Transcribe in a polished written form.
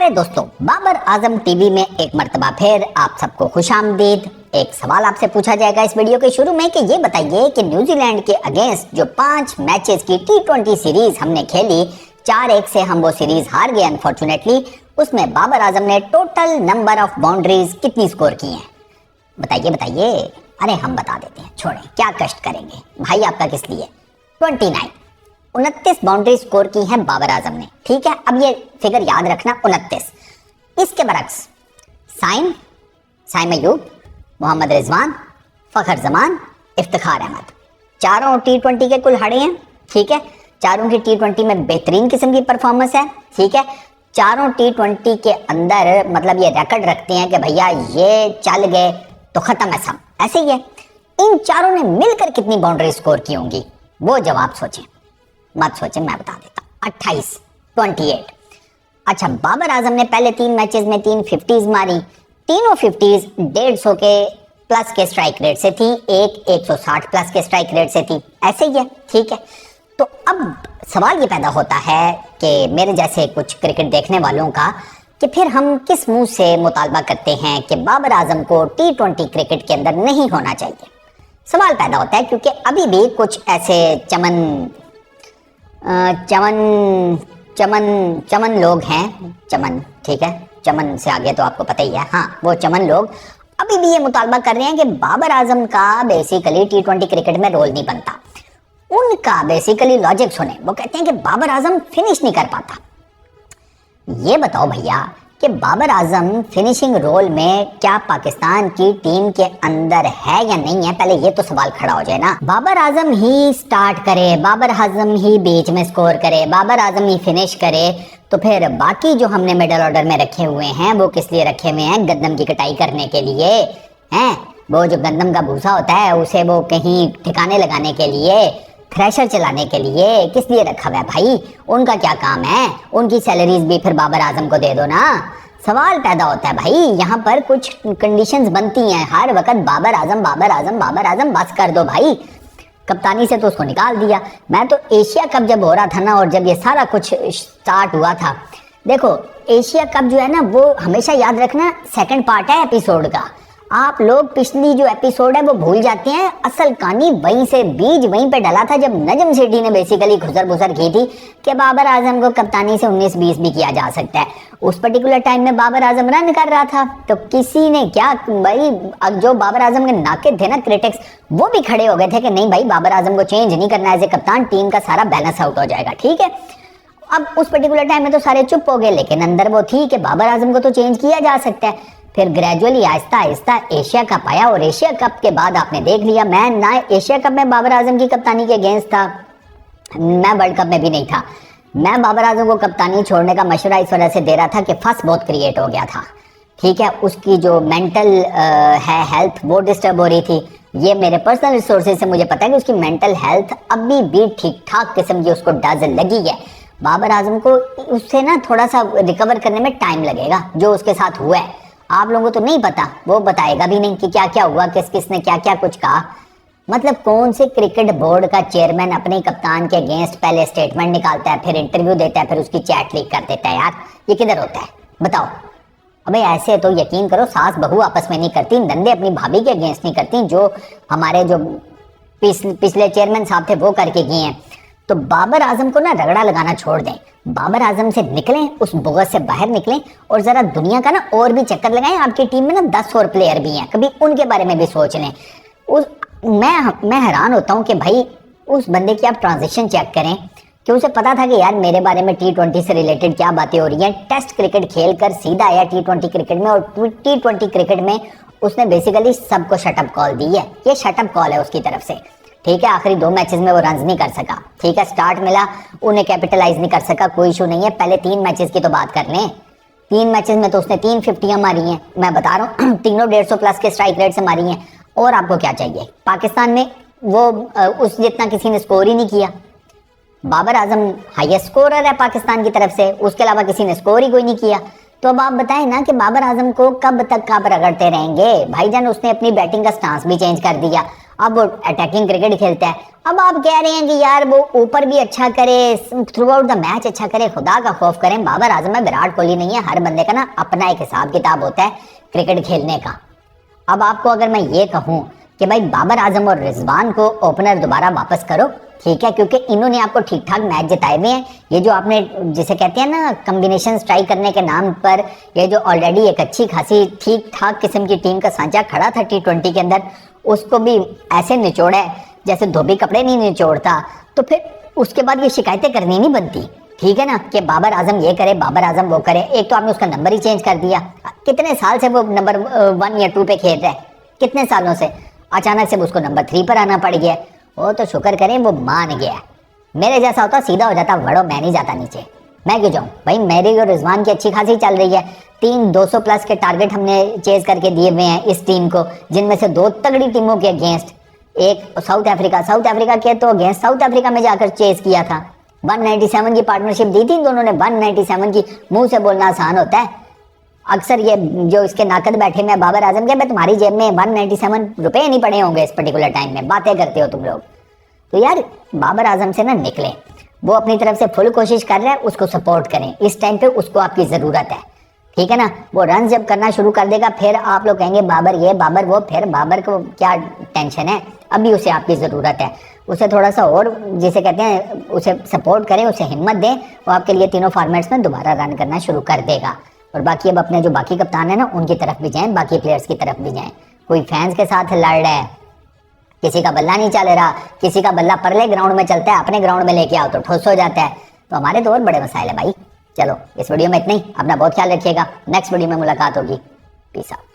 प्यारे दोस्तों, बाबर आजम टीवी में एक मर्तबा फिर आप सबको खुशामदीद। एक सवाल आपसे पूछा जाएगा इस वीडियो के शुरू में कि ये बताइए कि न्यूजीलैंड के अगेंस्ट जो 5 मैचेस की T20 सीरीज हमने खेली, 4-1 से हम वो सीरीज हार गए अनफॉर्चुनेटली। उसमें बाबर आजम ने टोटल नंबर ऑफ बाउंड्रीज कितनी स्कोर की हैं? बताइए बताइए। अरे हम बता देते हैं, छोड़ें, क्या कष्ट करेंगे भाई, आपका किस लिए। 29 बाउंड्री स्कोर की है बाबर आजम ने। ठीक है, अब ये फिगर याद रखना, 29। इसके बरक्स साइम अयूब, मोहम्मद रिजवान, फखर जमान, इफ्तिखार अहमद, चारों T20 के कुल हारे हैं। ठीक है, चारों की T20 में बेहतरीन किस्म की परफॉर्मेंस है। ठीक है, चारों T20 के अंदर मतलब ये रिकॉर्ड रखते हैं कि भैया ये चल गए तो खत्म है सब, ऐसे ही है। इन चारों ने मिलकर कितनी बाउंड्री स्कोर की होंगी, वो जवाब सोचें, मत सोचें, मैं बता देता हूं। 28। अच्छा, बाबर आजम ने पहले 3 मैचेस में 3 50s मारी। तीनों 50s 150 के प्लस के स्ट्राइक रेट से थी, एक 160 प्लस के स्ट्राइक रेट से थी, ऐसे ही है। ठीक है, तो अब सवाल ये पैदा होता है कि मेरे जैसे कुछ क्रिकेट देखने वालों का कि फिर हम किस मुंह से मुतालबा करते हैं कि बाबर आजम को T20 क्रिकेट के अंदर नहीं होना चाहिए। सवाल पैदा होता है क्योंकि अभी भी कुछ ऐसे चमन लोग हैं। चमन, ठीक है, चमन से आगे तो आपको पता ही है। हाँ, वो चमन लोग अभी भी ये मुतालबा कर रहे हैं कि बाबर आजम का बेसिकली T20 क्रिकेट में रोल नहीं बनता। उनका बेसिकली लॉजिक सुने, वो कहते हैं कि बाबर आजम फिनिश नहीं कर पाता। ये बताओ भैया कि बाबर आजम फिनिशिंग रोल में क्या पाकिस्तान की टीम के अंदर है या नहीं है, पहले ये तो सवाल खड़ा हो जाए ना। बाबर आजम ही स्टार्ट करे, बाबर आजम ही बीच में स्कोर करे, बाबर आजम ही फिनिश करे, तो फिर बाकी जो हमने मिडल ऑर्डर में रखे हुए हैं वो किस लिए रखे हुए हैं? गंदम की कटाई करने के लिए हैं। वो जो गंदम का भूसा होता है उसे वो कहीं ठिकाने लगाने के लिए, थ्रेशर चलाने के लिए, किस लिए रखा हुआ है भाई? उनका क्या काम है? उनकी सैलरीज भी फिर बाबर आजम को दे दो ना। सवाल पैदा होता है भाई, यहाँ पर कुछ कंडीशंस बनती हैं, हर वक्त बाबर आजम बाबर आजम बाबर आजम, बस कर दो भाई। कप्तानी से तो उसको निकाल दिया। मैं तो एशिया कप जब हो रहा था ना, और जब ये सारा कुछ स्टार्ट हुआ था, देखो एशिया कप जो है ना, वो हमेशा याद रखना सेकंड पार्ट है एपिसोड का। आप लोग पिछली जो एपिसोड है वो भूल जाते हैं। असल कहानी वहीं से बीज वहीं पे डला था जब नजम सेठी ने बेसिकली घुसर बुसर की थी कि बाबर आजम को कप्तानी से 19-20 भी किया जा सकता है। उस पर्टिकुलर टाइम में बाबर आजम रन कर रहा था, तो किसी ने क्या भाई, जो बाबर आजम के नाकिद थे ना क्रिटिक्स, वो भी खड़े हो गए थे कि नहीं भाई, बाबर आजम को चेंज नहीं करना एज ए कप्तान, टीम का सारा बैलेंस आउट हो जाएगा। ठीक है, अब उस पर्टिकुलर टाइम में तो सारे चुप हो गए, लेकिन अंदर वो थी कि बाबर आजम को तो चेंज किया जा सकता है। फिर gradually Aahista Aahista Asia cup आया, और एशिया कप के बाद आपने देख लिया, मैं ना एशिया कप में बाबर आजम की कप्तानी के अगेंस्ट था, मैं वर्ल्ड कप में भी नहीं था। मैं बाबर आजम को कप्तानी छोड़ने का मशवरा इस वजह से दे रहा था कि फंस बहुत क्रिएट हो गया था। ठीक है, उसकी जो मेंटल है हेल्थ वो डिस्टर्ब हो रही थी। ये मेरे पर्सनल रिसोर्सेज से मुझे पता है कि उसकी मेंटल हेल्थ अभी भी ठीक ठाक किस्म की उसको डज लगी है। बाबर आजम को उससे ना थोड़ा सा रिकवर करने में टाइम लगेगा, जो उसके साथ हुआ है। आप लोगों को तो नहीं पता, वो बताएगा भी नहीं कि क्या क्या हुआ, किस किस ने क्या क्या कुछ कहा। मतलब कौन से क्रिकेट बोर्ड का चेयरमैन अपने कप्तान के अगेंस्ट पहले स्टेटमेंट निकालता है, फिर इंटरव्यू देता है, फिर उसकी चैट लीक कर देता है? यार ये किधर होता है बताओ। अबे ऐसे तो यकीन करो सास बहू आपस में नहीं करती, नंदे अपनी भाभी के अगेंस्ट नहीं करती, जो हमारे जो पिछले चेयरमैन साहब थे वो करके गए हैं। तो बाबर आजम को ना रगड़ा लगाना छोड़ दें, बाबर आजम से निकलें, उस बुगत से बाहर निकलें, और जरा दुनिया का ना और भी चक्कर लगाएं। आपकी टीम में ना 10 और प्लेयर भी हैं, कभी उनके बारे में भी सोच लें। मैं हैरान होता हूं कि भाई उस बंदे की आप ट्रांजिशन चेक करें कि उसे पता था कि यार मेरे बारे में T20 से रिलेटेड क्या बातें हो रही हैं। टेस्ट क्रिकेट खेलकर सीधा आया T20 क्रिकेट में, और T20 क्रिकेट में उसने बेसिकली सबको शटअप कॉल दी है। ये शटअप कॉल है उसकी तरफ से। ठीक है, आखिरी 2 मैचेस में वो रन नहीं कर सका। ठीक है, स्टार्ट मिला, उन्हें कैपिटलाइज नहीं कर सका, कोई इशू नहीं है। पहले 3 मैचेस की तो बात कर लें। 3 मैचेस में तो उसने 3 50 मारी हैं, मैं बता रहा हूँ तीनों 150 प्लस के स्ट्राइक रेट से मारी हैं। और आपको क्या चाहिए? पाकिस्तान में वो उस जितना किसी ने स्कोर ही नहीं किया। बाबर आजम हाईएस्ट स्कोरर है पाकिस्तान की तरफ से, उसके अलावा किसी ने स्कोर ही कोई नहीं किया। तो अब आप बताएं ना कि बाबर आजम को कब तक आप रगड़ते रहेंगे? भाईजान उसने अपनी बैटिंग का स्टांस भी चेंज कर दिया। अब वो अटैकिंग क्रिकेट खेलता है। अब आप कह रहे हैं कि यार वो ऊपर भी अच्छा करे, थ्रू आउट द मैच अच्छा करे, खुदा का खौफ करें, बाबर आजम है, विराट कोहली नहीं है। हर बंदे का ना अपना एक हिसाब किताब होता है क्रिकेट खेलने का। अब आपको अगर मैं ये कहूं कि भाई बाबर आजम और रिजवान को ओपनर दोबारा वापस करो, ठीक है, क्योंकि इन्होंने आपको ठीक ठाक मैच जिताए हुए हैं। ये जो आपने जिसे कहते हैं ना कॉम्बिनेशन ट्राई करने के नाम पर, ये जो ऑलरेडी एक अच्छी खासी ठीक ठाक किस्म की टीम का सांचा खड़ा था T20 के अंदर, उसको भी ऐसे निचोड़ा है जैसे धोबी कपड़े नहीं निचोड़ता। तो फिर उसके बाद ये शिकायतें करनी नहीं बनती, ठीक है ना, कि बाबर आजम ये करे, बाबर आजम वो करे। एक तो आपने उसका नंबर ही चेंज कर दिया। कितने साल से वो नंबर 1 या 2 पे खेल रहा है, कितने सालों से, अचानक से उसको नंबर 3 पर आना पड़ गया। वो तो शुक्र करें वो मान गया। मेरे जैसा होता सीधा हो जाता, वड़ो मैं नहीं जाता नीचे, मैं क्यों जाऊं भाई। मेरी और रिजवान की अच्छी खासी चल रही है। 3 200 प्लस के टारगेट हमने चेज करके दिए हुए हैं इस टीम को, जिनमें से 2 तगड़ी टीमों के अगेंस्ट, एक साउथ अफ्रीका के तो अगेंस्ट साउथ अफ्रीका में जाकर चेज किया था। 197 की पार्टनरशिप दी थी इन दोनों ने। 197 की मुंह से बोलना आसान होता है, अक्सर ये जो इसके नाकद बैठे में बाबर आजम के, मैं तुम्हारी जेब में 197 रुपए नहीं पड़े होंगे इस पर्टिकुलर टाइम में, बातें करते हो तुम लोग। तो यार बाबर आजम से ना निकले, वो अपनी तरफ से फुल कोशिश कर रहा है, उसको सपोर्ट करें। इस टाइम पे उसको आपकी जरूरत है, ठीक है ना। वो रन जब करना शुरू कर देगा फिर आप लोग कहेंगे बाबर ये बाबर वो, फिर बाबर को क्या टेंशन है, अभी उसे आपकी जरूरत है। उसे थोड़ा सा और जिसे कहते हैं उसे सपोर्ट करें, उसे हिम्मत दें, वो आपके लिए तीनों फॉर्मेट्स में दोबारा रन करना शुरू कर देगा। और बाकी अब अपने जो बाकी कप्तान है ना उनकी तरफ भी जाएं, बाकी प्लेयर्स की तरफ भी जाएं। कोई फैंस के साथ लड़ रहा है, किसी का बल्ला नहीं चल रहा, किसी का बल्ला परले ग्राउंड में चलता है, अपने ग्राउंड में लेके आओ तो ठोस हो जाता है। तो हमारे तो और बड़े मसाइल है भाई। चलो इस वीडियो में इतना ही, अपना बहुत ख्याल रखिएगा, नेक्स्ट वीडियो में मुलाकात होगी, पीस आउट।